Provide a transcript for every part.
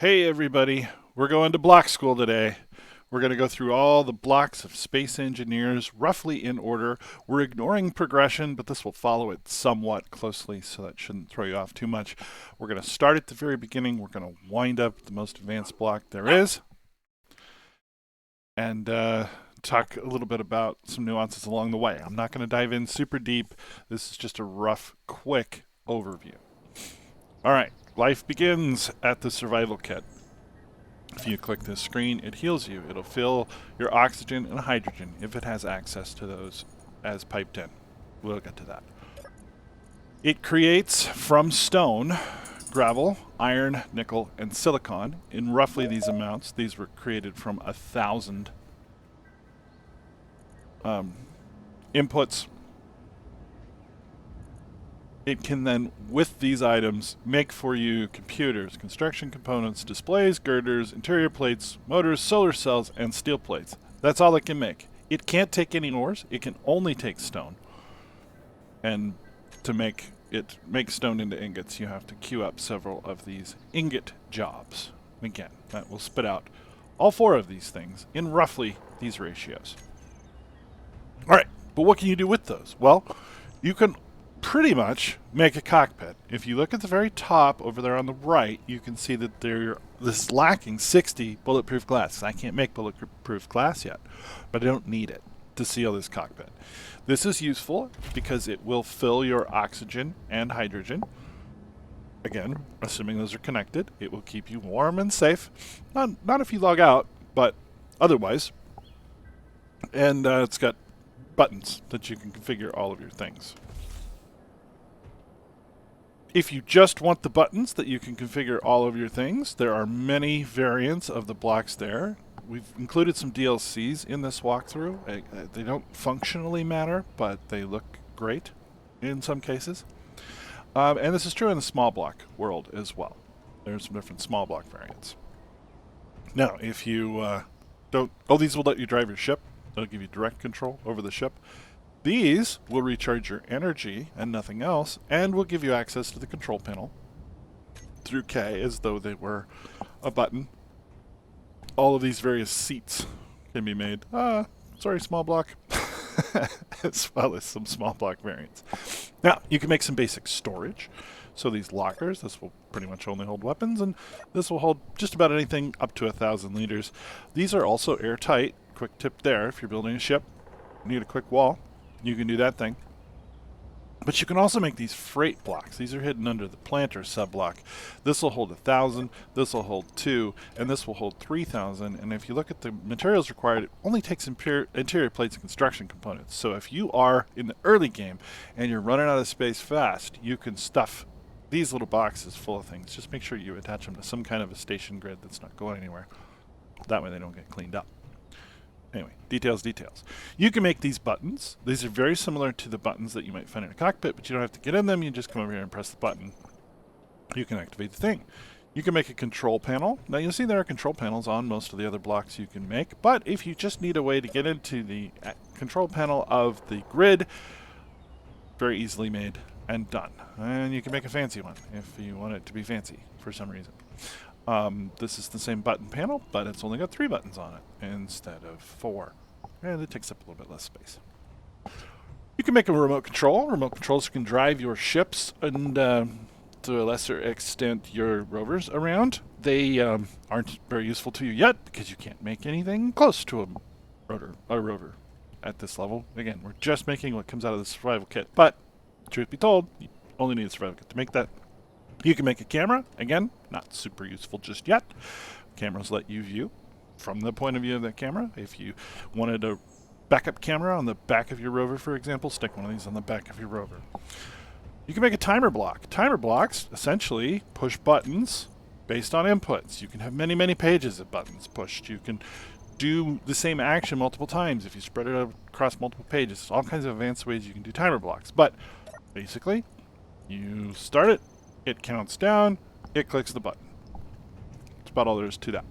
Hey everybody, we're going to block school today. We're going to go through all the blocks of Space Engineers roughly in order. We're ignoring progression, but this will follow it somewhat closely, so that shouldn't throw you off too much. We're going to start at the very beginning. We're going to wind up the most advanced block there is, and talk a little bit about some nuances along the way. I'm not going to dive in super deep. This is just a rough, quick overview. All right, life begins at the survival kit. If you click this screen, it heals you. It'll fill your oxygen and hydrogen if it has access to those as piped in. We'll get to that. It creates from stone, gravel, iron, nickel, and silicon in roughly these amounts. These were created from 1,000 inputs. It can then, with these items, make for you computers, construction components, displays, girders, interior plates, motors, solar cells, and steel plates. That's all it can make. It can't take any ores. It can only take stone. And to make stone into ingots, you have to queue up several of these ingot jobs. Again, that will spit out all four of these things in roughly these ratios. All right, but what can you do with those? Well, you can pretty much make a cockpit. If you look at the very top over there on the right, you can see that this is lacking 60 bulletproof glass. I can't make bulletproof glass yet, but I don't need it to seal this cockpit. This is useful because it will fill your oxygen and hydrogen. Again, assuming those are connected, it will keep you warm and safe. Not if you log out, but otherwise. And it's got buttons that you can configure all of your things. If you just want the buttons that you can configure all of your things, there are many variants of the blocks there. We've included some DLCs in this walkthrough. They don't functionally matter, but they look great in some cases. And this is true in the small block world as well. There's some different small block variants. Now, if you don't... Oh, these will let you drive your ship. They'll give you direct control over the ship. These will recharge your energy and nothing else, and will give you access to the control panel through K as though they were a button. All of these various seats can be made. Sorry, small block. As well as some small block variants. Now, you can make some basic storage. So these lockers, this will pretty much only hold weapons, and this will hold just about anything up to 1,000 liters. These are also airtight. Quick tip there, if you're building a ship, you need a quick wall. You can do that thing. But you can also make these freight blocks. These are hidden under the planter subblock. This will hold 1,000, this will hold 2, and this will hold 3,000. And if you look at the materials required, it only takes interior plates and construction components. So if you are in the early game and you're running out of space fast, you can stuff these little boxes full of things. Just make sure you attach them to some kind of a station grid that's not going anywhere. That way they don't get cleaned up. Anyway, details. You can make these buttons. These are very similar to the buttons that you might find in a cockpit, but you don't have to get in them. You just come over here and press the button. You can activate the thing. You can make a control panel. Now you'll see there are control panels on most of the other blocks you can make, but if you just need a way to get into the control panel of the grid, very easily made and done. And you can make a fancy one if you want it to be fancy for some reason. This is the same button panel, but it's only got 3 buttons on it instead of 4. And it takes up a little bit less space. You can make a remote control. Remote controls can drive your ships and, to a lesser extent, your rovers around. They aren't very useful to you yet because you can't make anything close to a rover at this level. Again, we're just making what comes out of the survival kit. But, truth be told, you only need a survival kit to make that. You can make a camera. Again, not super useful just yet. Cameras let you view from the point of view of the camera. If you wanted a backup camera on the back of your rover, for example, stick one of these on the back of your rover. You can make a timer block. Timer blocks essentially push buttons based on inputs. You can have many pages of buttons pushed. You can do the same action multiple times if you spread it across multiple pages. All kinds of advanced ways you can do timer blocks. But basically, you start it. It counts down, it clicks the button. That's about all there is to that.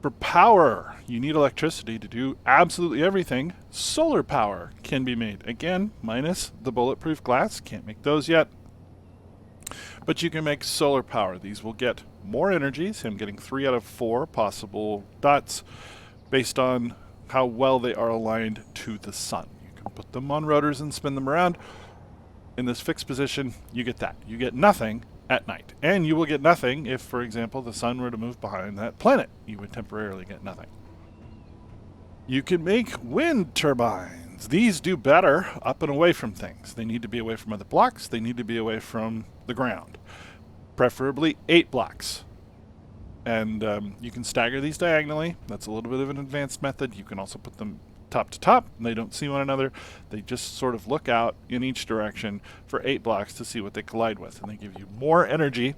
For power, you need electricity to do absolutely everything. Solar power can be made. Again, minus the bulletproof glass. Can't make those yet. But you can make solar power. These will get more energies, him getting 3 out of 4 possible dots based on how well they are aligned to the sun. You can put them on rotors and spin them around. In this fixed position, you get that. You get nothing at night. And you will get nothing if, for example, the sun were to move behind that planet. You would temporarily get nothing. You can make wind turbines. These do better up and away from things. They need to be away from other blocks. They need to be away from the ground. Preferably 8 blocks. And you can stagger these diagonally. That's a little bit of an advanced method. You can also put them top to top. They don't see one another. They just sort of look out in each direction for 8 blocks to see what they collide with. And they give you more energy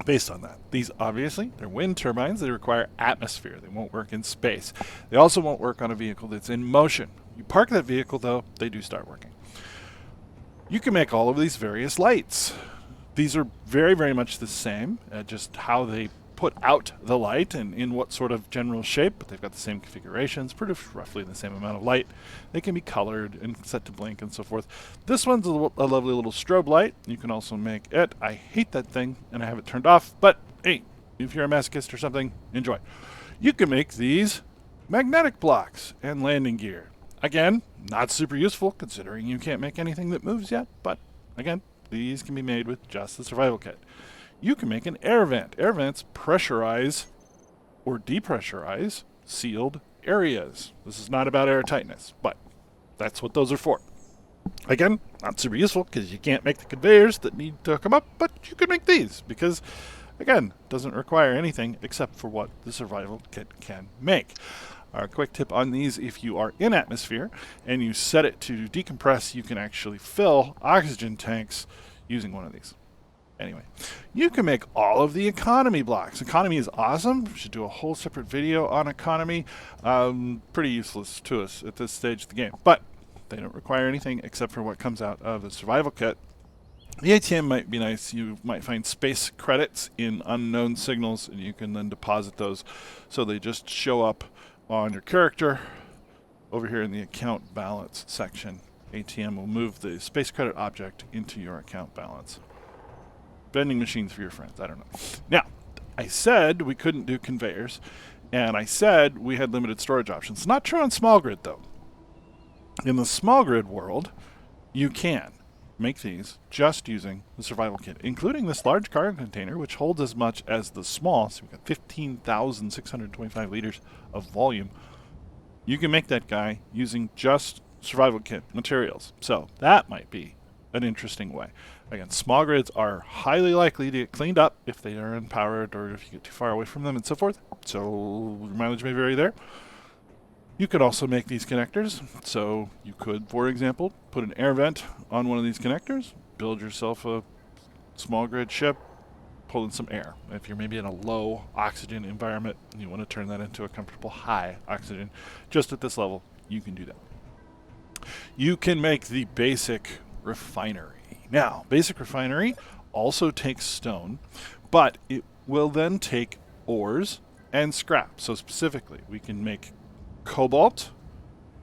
based on that. These, obviously, they're wind turbines. They require atmosphere. They won't work in space. They also won't work on a vehicle that's in motion. You park that vehicle, though, they do start working. You can make all of these various lights. These are very, very much the same, just how they put out the light and in what sort of general shape, but they've got the same configurations, produce roughly the same amount of light. They can be colored and set to blink and so forth. This one's a lovely little strobe light. You can also make it. I hate that thing, and I have it turned off, but hey, if you're a masochist or something, enjoy. You can make these magnetic blocks and landing gear. Again, not super useful considering you can't make anything that moves yet, but again, these can be made with just the survival kit. You can make an air vent. Air vents pressurize or depressurize sealed areas. This is not about air tightness, but that's what those are for. Again, not super useful because you can't make the conveyors that need to come up, but you can make these because, again, it doesn't require anything except for what the survival kit can make. A quick tip on these: if you are in atmosphere and you set it to decompress, you can actually fill oxygen tanks using one of these. Anyway, you can make all of the economy blocks. Economy is awesome. We should do a whole separate video on economy. Pretty useless to us at this stage of the game, but they don't require anything except for what comes out of the survival kit. The ATM might be nice. You might find space credits in unknown signals, and you can then deposit those so they just show up on your character over here in the account balance section. ATM will move the space credit object into your account balance. Vending machines for your friends. I don't know. Now, I said we couldn't do conveyors, and I said we had limited storage options. It's not true on small grid, though. In the small grid world, you can make these just using the survival kit, including this large cargo container, which holds as much as the small. So we've got 15,625 liters of volume. You can make that guy using just survival kit materials. So that might be an interesting way. Again, small grids are highly likely to get cleaned up if they are unpowered or if you get too far away from them and so forth. So your mileage may vary there. You could also make these connectors. So you could, for example, put an air vent on one of these connectors, build yourself a small grid ship, pull in some air. If you're maybe in a low oxygen environment, you want to turn that into a comfortable high oxygen. Just at this level, you can do that. You can make the basic refinery. Now, basic refinery also takes stone, but it will then take ores and scrap. So specifically, we can make cobalt,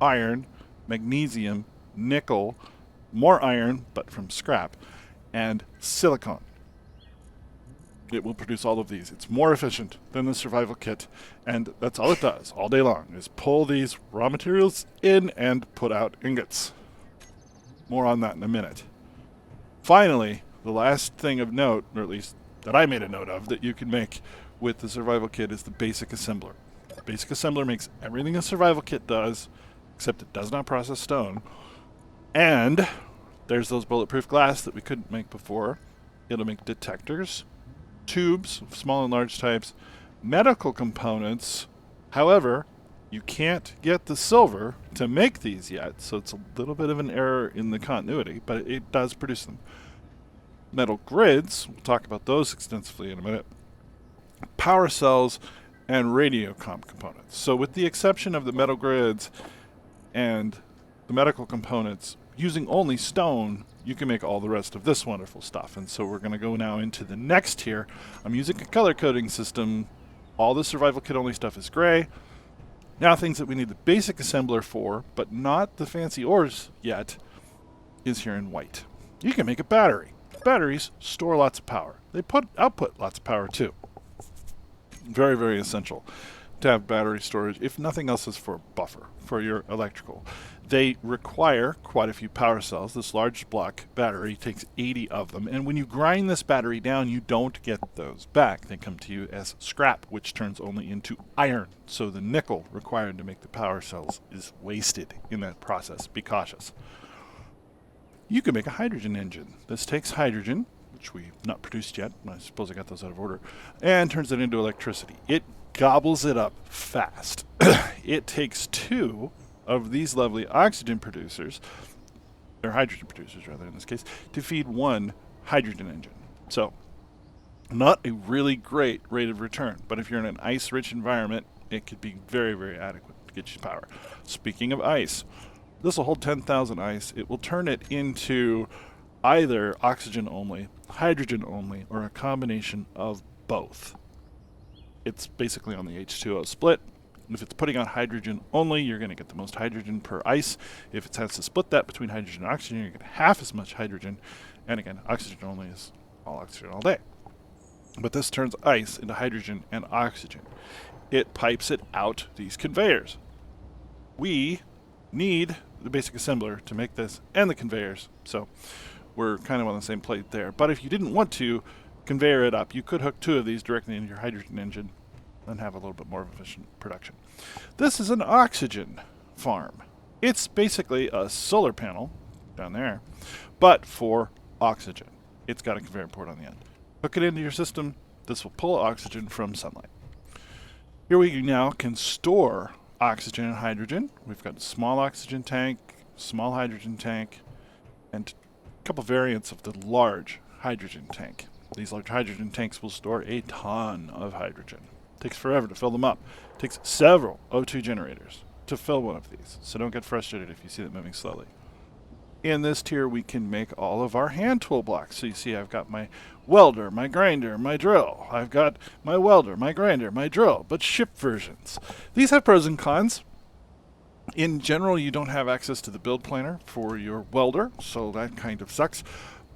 iron, magnesium, nickel, more iron, but from scrap, and silicon. It will produce all of these. It's more efficient than the survival kit, and that's all it does all day long, is pull these raw materials in and put out ingots. More on that in a minute. Finally, the last thing of note, or at least that I made a note of, that you can make with the survival kit is the basic assembler. The basic assembler makes everything a survival kit does, except it does not process stone. And there's those bulletproof glass that we couldn't make before. It'll make detectors, tubes, small and large types, medical components. However, you can't get the silver to make these yet, so it's a little bit of an error in the continuity, but it does produce them. Metal grids, we'll talk about those extensively in a minute. Power cells and radio comm components. So with the exception of the metal grids and the medical components, using only stone, you can make all the rest of this wonderful stuff. And so we're going to go now into the next tier. I'm using a color coding system. All the survival kit only stuff is gray. Now things that we need the basic assembler for, but not the fancy ores yet, is here in white. You can make a battery. Batteries store lots of power. They output lots of power too. Very, very essential to have battery storage, if nothing else is for buffer, for your electrical. They require quite a few power cells. This large block battery takes 80 of them, and when you grind this battery down, you don't get those back. They come to you as scrap, which turns only into iron. So the nickel required to make the power cells is wasted in that process. Be cautious. You can make a hydrogen engine. This takes hydrogen, which we've not produced yet, I suppose I got those out of order, and turns it into electricity. It gobbles it up fast. It takes 2 of these lovely oxygen producers, or hydrogen producers rather in this case, to feed 1 hydrogen engine. So, not a really great rate of return, but if you're in an ice-rich environment, it could be very, very adequate to get you power. Speaking of ice, this will hold 10,000 ice. It will turn it into either oxygen only, hydrogen only, or a combination of both. It's basically on the H2O split. If it's putting on hydrogen only, you're going to get the most hydrogen per ice. If it has to split that between hydrogen and oxygen, you're going to get half as much hydrogen. And again, oxygen only is all oxygen all day. But this turns ice into hydrogen and oxygen. It pipes it out these conveyors. We need the basic assembler to make this and the conveyors. So we're kind of on the same plate there. But if you didn't want to conveyor it up, you could hook 2 of these directly into your hydrogen engine and have a little bit more efficient production. This is an oxygen farm. It's basically a solar panel down there, but for oxygen. It's got a conveyor port on the end. Hook it into your system. This will pull oxygen from sunlight. Here we now can store oxygen and hydrogen. We've got a small oxygen tank, small hydrogen tank, and a couple variants of the large hydrogen tank. These large hydrogen tanks will store a ton of hydrogen. Takes forever to fill them up. Takes several O2 generators to fill one of these, so don't get frustrated if you see them moving slowly. In this tier, we can make all of our hand tool blocks. So you see I've got my welder, my grinder, my drill. I've got my welder, my grinder, my drill, but ship versions. These have pros and cons. In general, you don't have access to the build planner for your welder, so that kind of sucks.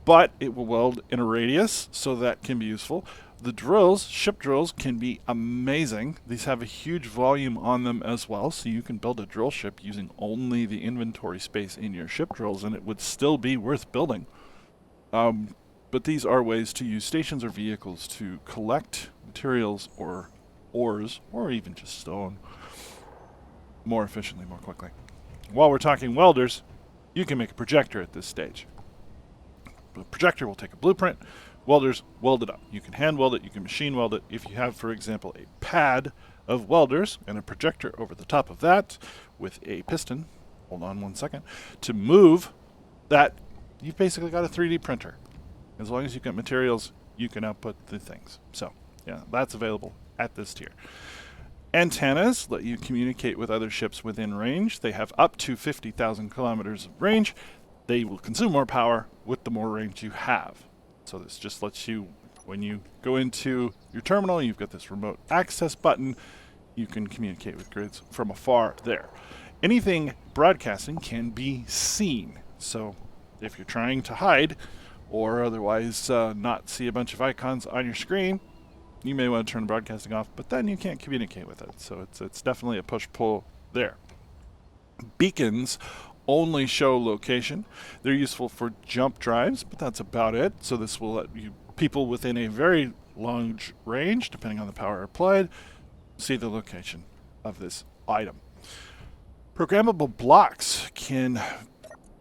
But it will weld in a radius, so that can be useful. The drills, ship drills, can be amazing. These have a huge volume on them as well, so you can build a drill ship using only the inventory space in your ship drills, and it would still be worth building. But these are ways to use stations or vehicles to collect materials or ores, or even just stone, more efficiently, more quickly. While we're talking welders, you can make a projector at this stage. The projector will take a blueprint. Welders weld it up. You can hand weld it, you can machine weld it. If you have, for example, a pad of welders and a projector over the top of that with a piston, hold on one second, to move that, you've basically got a 3D printer. As long as you've got materials, you can output the things. So, yeah, that's available at this tier. Antennas let you communicate with other ships within range. They have up to 50,000 kilometers of range. They will consume more power with the more range you have. So this just lets you, when you go into your terminal, you've got this remote access button. You can communicate with grids from afar there. Anything broadcasting can be seen. So if you're trying to hide or otherwise not see a bunch of icons on your screen, you may want to turn broadcasting off, but then you can't communicate with it. So it's definitely a push-pull there. Beacons only show location. They're useful for jump drives, but that's about it. So this will let you people within a very large range, depending on the power applied, see the location of this item. Programmable blocks can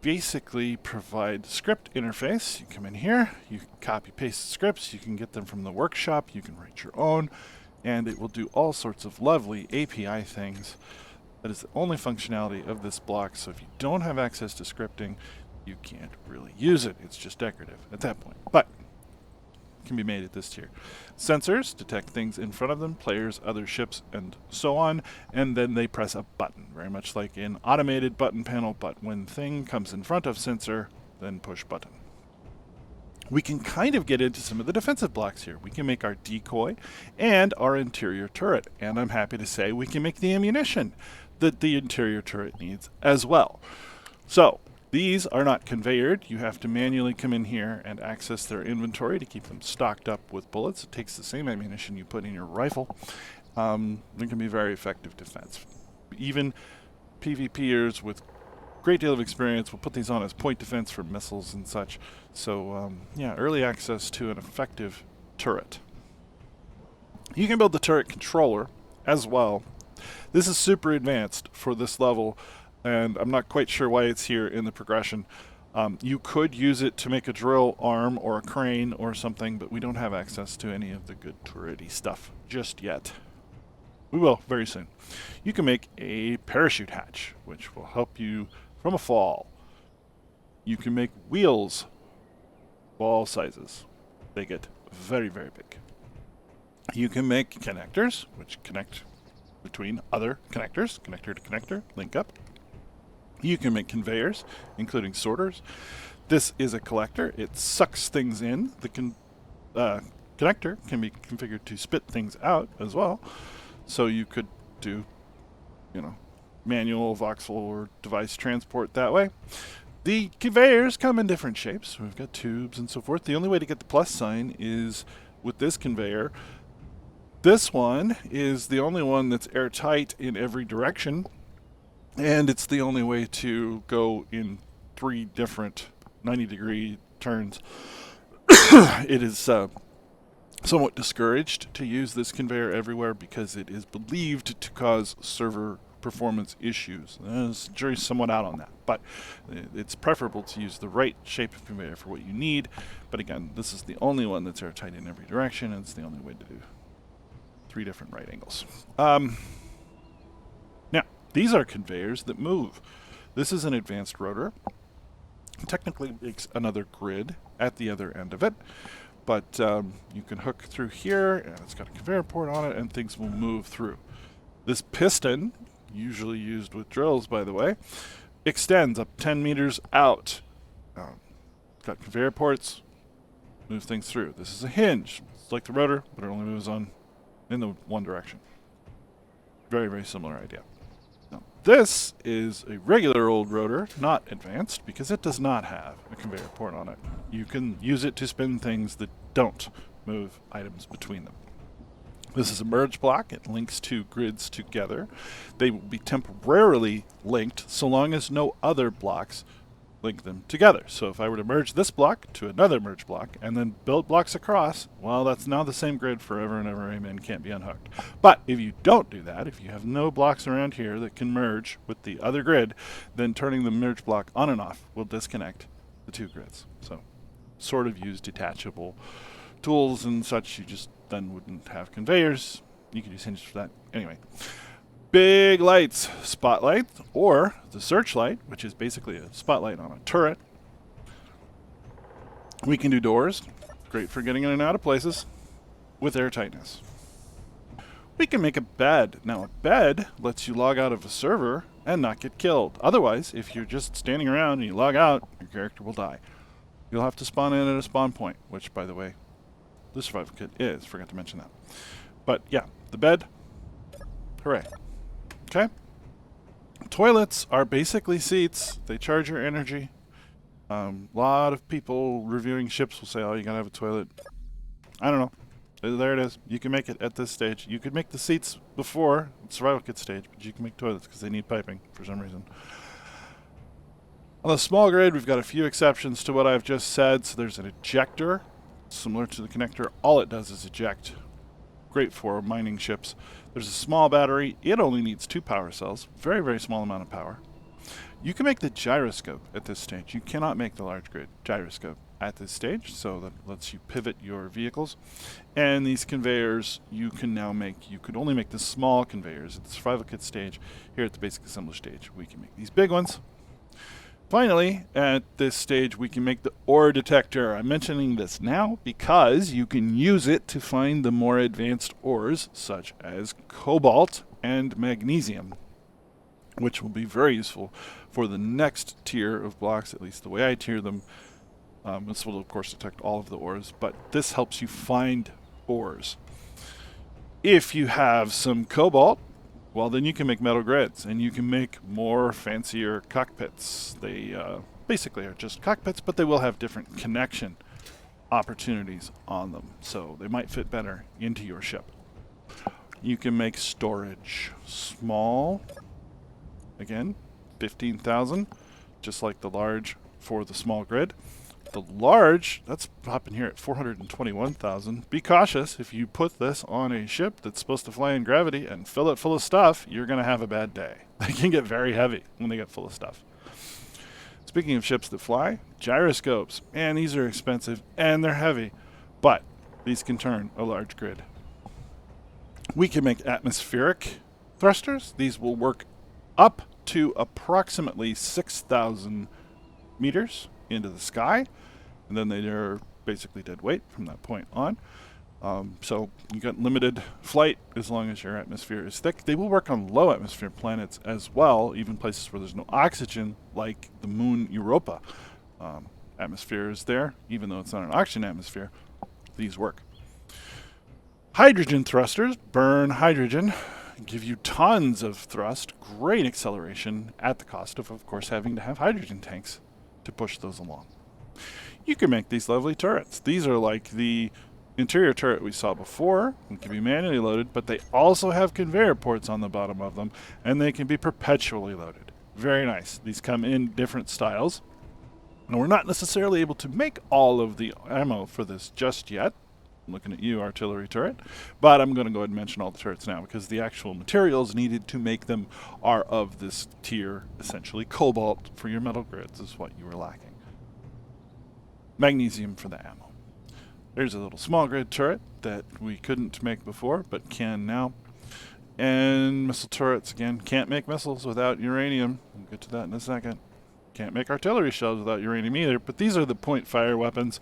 basically provide script interface. You come in here, you copy paste scripts, you can get them from the workshop, you can write your own, and it will do all sorts of lovely API things. That is the only functionality of this block, so if you don't have access to scripting, you can't really use it. It's just decorative at that point, but it can be made at this tier. Sensors detect things in front of them, players, other ships, and so on, and then they press a button, very much like an automated button panel, but when thing comes in front of sensor, then push button. We can kind of get into some of the defensive blocks here. We can make our decoy and our interior turret, and I'm happy to say we can make the ammunition that the interior turret needs as well. So, These are not conveyored. You have to manually come in here and access their inventory to keep them stocked up with bullets. It takes the same ammunition you put in your rifle. It can be very effective defense. Even PvPers with great deal of experience will put these on as point defense for missiles and such. So yeah, early access to an effective turret. You can build the turret controller as well. This is super advanced for this level, and I'm not quite sure why it's here in the progression. You could use it to make a drill arm or a crane or something, but we don't have access to any of the good turret-y stuff just yet. We will very soon. You can make a parachute hatch, which will help you from a fall. You can make wheels, all sizes. They get very, very big. You can make connectors, which connect between other connectors, connector to connector, link up. You can make conveyors, including sorters. This is a collector. It sucks things in. The connector can be configured to spit things out as well. So you could do, manual, voxel, or device transport that way. The conveyors come in different shapes. We've got tubes and so forth. The only way to get the plus sign is with this conveyor. This one is the only one that's airtight in every direction, and it's the only way to go in 3 different 90-degree turns. It is somewhat discouraged to use this conveyor everywhere because it is believed to cause server performance issues. The jury's somewhat out on that, but it's preferable to use the right shape of conveyor for what you need. But again, this is the only one that's airtight in every direction, and it's the only way to do 3 different right angles. Now, these are conveyors that move. This is an advanced rotor. Technically, it's another grid at the other end of it, but you can hook through here, and it's got a conveyor port on it, and things will move through. This piston, usually used with drills, by the way, extends up 10 meters out. Got conveyor ports, moves things through. This is a hinge. It's like the rotor, but it only moves in the one direction. Very, very similar idea. Now, this is a regular old rotor, not advanced, because it does not have a conveyor port on it. You can use it to spin things that don't move items between them. This is a merge block. It links 2 grids together. They will be temporarily linked so long as no other blocks link them together. So if I were to merge this block to another merge block and then build blocks across, well, that's now the same grid forever and ever, amen, can't be unhooked. But if you don't do that, if you have no blocks around here that can merge with the other grid, then turning the merge block on and off will disconnect the 2 grids. So sort of use detachable tools and such. You just then wouldn't have conveyors. You could use hinges for that. Anyway, big lights, spotlight, or the searchlight, which is basically a spotlight on a turret. We can do doors, great for getting in and out of places with airtightness. We can make a bed. Now, a bed lets you log out of a server and not get killed. Otherwise, if you're just standing around and you log out, your character will die. You'll have to spawn in at a spawn point, which, by the way, the survival kit is. Forgot to mention that. But yeah, the bed, hooray. Okay. Toilets are basically seats. They charge your energy. A lot of people reviewing ships will say, oh, you gotta have a toilet. I don't know. There it is. You can make it at this stage. You could make the seats before the survival kit stage, but you can make toilets because they need piping for some reason. On the small grid, we've got a few exceptions to what I've just said. So there's an ejector, similar to the connector. All it does is eject. Great for mining ships. There's a small battery. It only needs 2 power cells. Very, very small amount of power. You can make the gyroscope at this stage. You cannot make the large grid gyroscope at this stage, so that lets you pivot your vehicles. And these conveyors you can now make. You could only make the small conveyors at the survival kit stage. Here at the basic assembly stage, we can make these big ones. Finally, at this stage, we can make the ore detector. I'm mentioning this now because you can use it to find the more advanced ores, such as cobalt and magnesium, which will be very useful for the next tier of blocks, at least the way I tier them. This will, of course, detect all of the ores, but this helps you find ores. If you have some cobalt, well, then you can make metal grids, and you can make more fancier cockpits. They basically are just cockpits, but they will have different connection opportunities on them, so they might fit better into your ship. You can make storage small, again, 15,000, just like the large for the small grid. The large, that's popping here at 421,000. Be cautious, if you put this on a ship that's supposed to fly in gravity and fill it full of stuff, you're going to have a bad day. They can get very heavy when they get full of stuff. Speaking of ships that fly, gyroscopes. Man, these are expensive and they're heavy, but these can turn a large grid. We can make atmospheric thrusters. These will work up to approximately 6,000 meters into the sky, and then they are basically dead weight from that point on. So you got limited flight as long as your atmosphere is thick. They will work on low atmosphere planets as well, even places where there's no oxygen, like the moon Europa. Atmosphere is there, even though it's not an oxygen atmosphere. These work. Hydrogen thrusters burn hydrogen, give you tons of thrust, great acceleration at the cost of course, having to have hydrogen tanks to push those along. You can make these lovely turrets. These are like the interior turret we saw before. It can be manually loaded, but they also have conveyor ports on the bottom of them, and they can be perpetually loaded. Very nice. These come in different styles. Now, we're not necessarily able to make all of the ammo for this just yet. I'm looking at you, artillery turret. But I'm going to go ahead and mention all the turrets now, because the actual materials needed to make them are of this tier, essentially. Cobalt for your metal grids is what you were lacking. Magnesium for the ammo. There's a little small grid turret that we couldn't make before, but can now. And missile turrets, again, can't make missiles without uranium. We'll get to that in a second. Can't make artillery shells without uranium either, but these are the point fire weapons.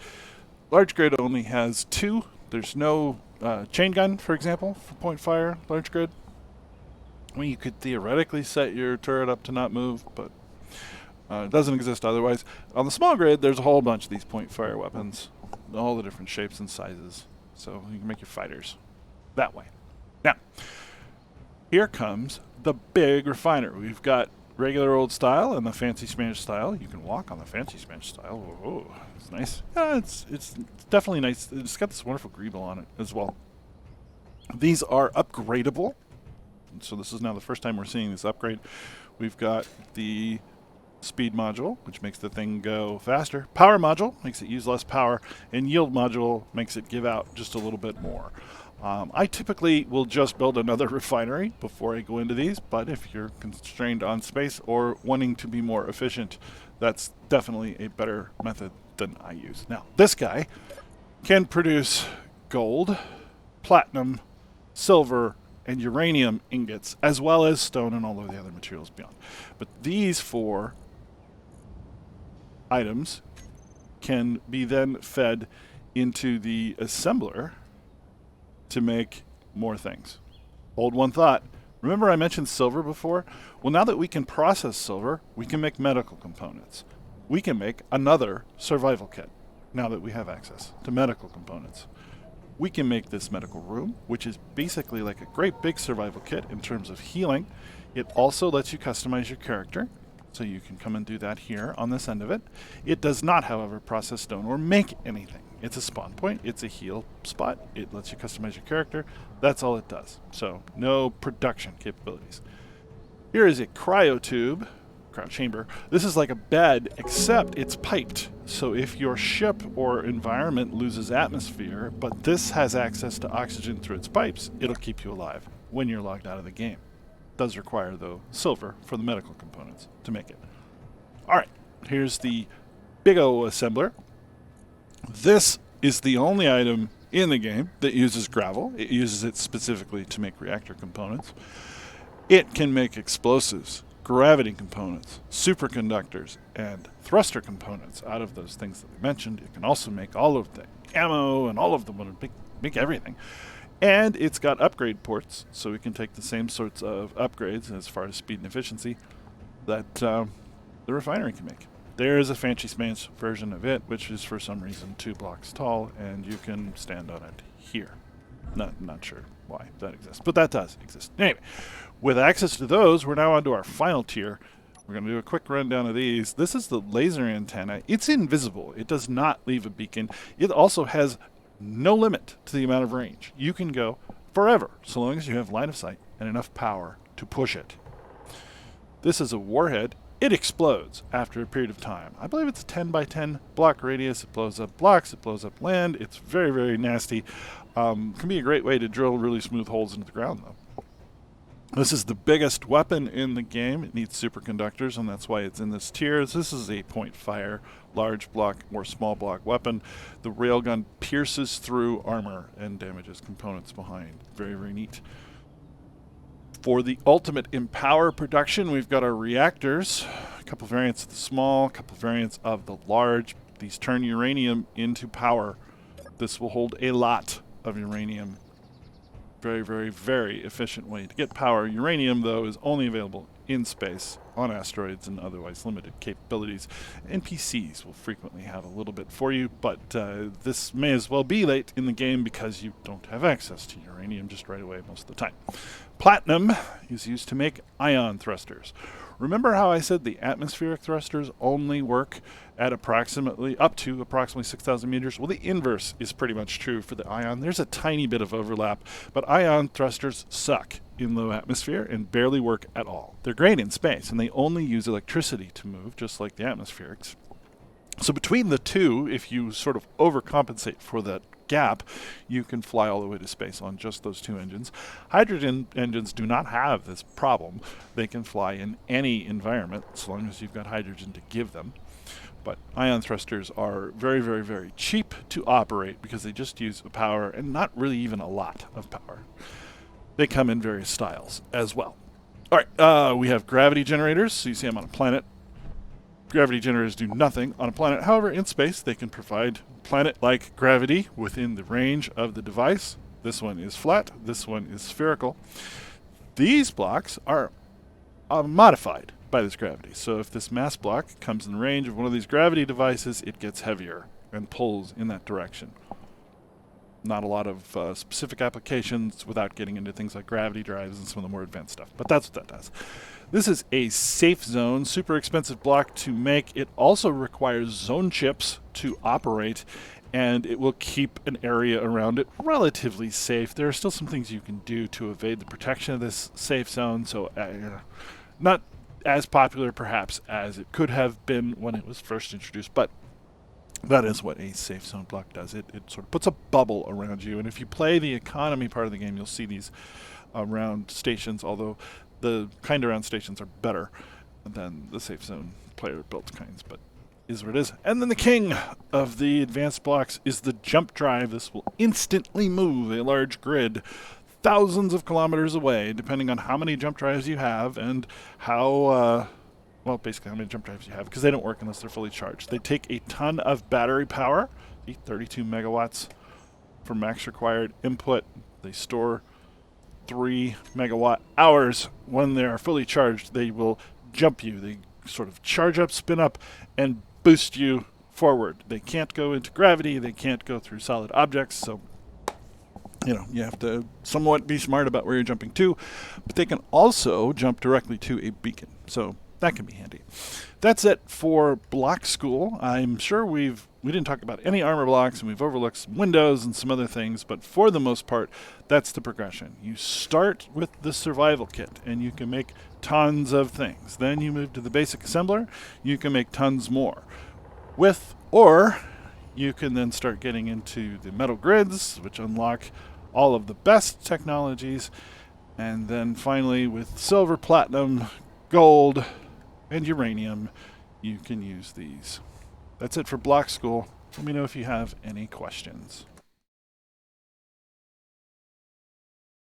Large grid only has 2. There's no chain gun, for example, for point fire, large grid. I mean, you could theoretically set your turret up to not move, but it doesn't exist otherwise. On the small grid, there's a whole bunch of these point fire weapons, all the different shapes and sizes. So you can make your fighters that way. Now, here comes the big refiner. We've got regular old style and the fancy Spanish style. You can walk on the fancy Spanish style. Whoa, it's nice. Yeah, it's definitely nice. It's got this wonderful greeble on it as well. These are upgradable. So this is now the first time we're seeing this upgrade. We've got the speed module, which makes the thing go faster. Power module makes it use less power. And yield module makes it give out just a little bit more. I typically will just build another refinery before I go into these, but if you're constrained on space or wanting to be more efficient, that's definitely a better method than I use. Now, this guy can produce gold, platinum, silver, and uranium ingots, as well as stone and all of the other materials beyond. But these 4 items can be then fed into the assembler to make more things. Hold one thought. Remember I mentioned silver before? Well, now that we can process silver, we can make medical components. We can make another survival kit now that we have access to medical components. We can make this medical room, which is basically like a great big survival kit in terms of healing. It also lets you customize your character, so you can come and do that here on this end of it. It does not, however, process stone or make anything. It's a spawn point, it's a heal spot, it lets you customize your character. That's all it does. So, no production capabilities. Here is a cryotube, cryo chamber. This is like a bed, except it's piped. So if your ship or environment loses atmosphere, but this has access to oxygen through its pipes, it'll keep you alive when you're logged out of the game. It does require, though, silver for the medical components to make it. Alright, here's the big O assembler. This is the only item in the game that uses gravel. It uses it specifically to make reactor components. It can make explosives, gravity components, superconductors, and thruster components out of those things that we mentioned. It can also make all of the ammo and all of them, make everything. And it's got upgrade ports, so we can take the same sorts of upgrades as far as speed and efficiency that the refinery can make. There is a fancy Spanish version of it, which is for some reason 2 blocks tall, and you can stand on it here. Not sure why that exists, but that does exist. Anyway, with access to those, we're now on to our final tier, We're going to do a quick rundown of these. This is the laser antenna. It's invisible. It does not leave a beacon. It also has no limit to the amount of range. You can go forever, so long as you have line of sight and enough power to push it. This is a warhead. It explodes after a period of time. I believe it's a 10 by 10 block radius. It blows up blocks. It blows up land. It's very, very nasty. Can be a great way to drill really smooth holes into the ground, though. This is the biggest weapon in the game. It needs superconductors, and that's why it's in this tier. This is a point fire, large block or small block weapon. The railgun pierces through armor and damages components behind. Very, very neat. For the ultimate in power production, we've got our reactors. A couple variants of the small, a couple variants of the large. These turn uranium into power. This will hold a lot of uranium. Very, very, very efficient way to get power. Uranium, though, is only available in space, on asteroids, and otherwise limited capabilities. NPCs will frequently have a little bit for you, but this may as well be late in the game because you don't have access to uranium just right away most of the time. Platinum is used to make ion thrusters. Remember how I said the atmospheric thrusters only work at up to approximately 6,000 meters? Well, the inverse is pretty much true for the ion. There's a tiny bit of overlap, but ion thrusters suck in low atmosphere and barely work at all. They're great in space, and they only use electricity to move, just like the atmospherics. So between the two, if you sort of overcompensate for that gap, you can fly all the way to space on just those two engines. Hydrogen engines do not have this problem. They can fly in any environment, as long as you've got hydrogen to give them. But ion thrusters are very, very, very cheap to operate because they just use power, and not really even a lot of power. They come in various styles as well. All right, we have gravity generators. So you see I'm on a planet. Gravity generators do nothing on a planet. However, in space, they can provide planet-like gravity within the range of the device. This one is flat. This one is spherical. These blocks are modified by this gravity. So if this mass block comes in the range of one of these gravity devices, it gets heavier and pulls in that direction. Not a lot of specific applications without getting into things like gravity drives and some of the more advanced stuff. But that's what that does. This is a safe zone, super expensive block to make. It also requires zone chips to operate, and it will keep an area around it relatively safe. There are still some things you can do to evade the protection of this safe zone, so not as popular perhaps as it could have been when it was first introduced, but that is what a safe zone block does. It sort of puts a bubble around you, and if you play the economy part of the game, you'll see these round stations, although the kind of round stations are better than the safe zone player-built kinds, but is what it is. And then the king of the advanced blocks is the jump drive. This will instantly move a large grid thousands of kilometers away, depending on how many jump drives you have and how... well, basically how many jump drives you have, because they don't work unless they're fully charged. They take a ton of battery power, 32 megawatts for max required input. They store 3 megawatt hours. When they are fully charged, they will jump you. They sort of charge up, spin up, and boost you forward. They can't go into gravity. They can't go through solid objects, so you have to somewhat be smart about where you're jumping to, but they can also jump directly to a beacon. So that can be handy. That's it for Block School. I'm sure we didn't talk about any armor blocks, and we've overlooked some windows and some other things, but for the most part, that's the progression. You start with the survival kit, and you can make tons of things. Then you move to the basic assembler. You can make tons more. Or you can then start getting into the metal grids, which unlock all of the best technologies. And then finally, with silver, platinum, gold, and uranium, you can use these. That's it for Block School. Let me know if you have any questions.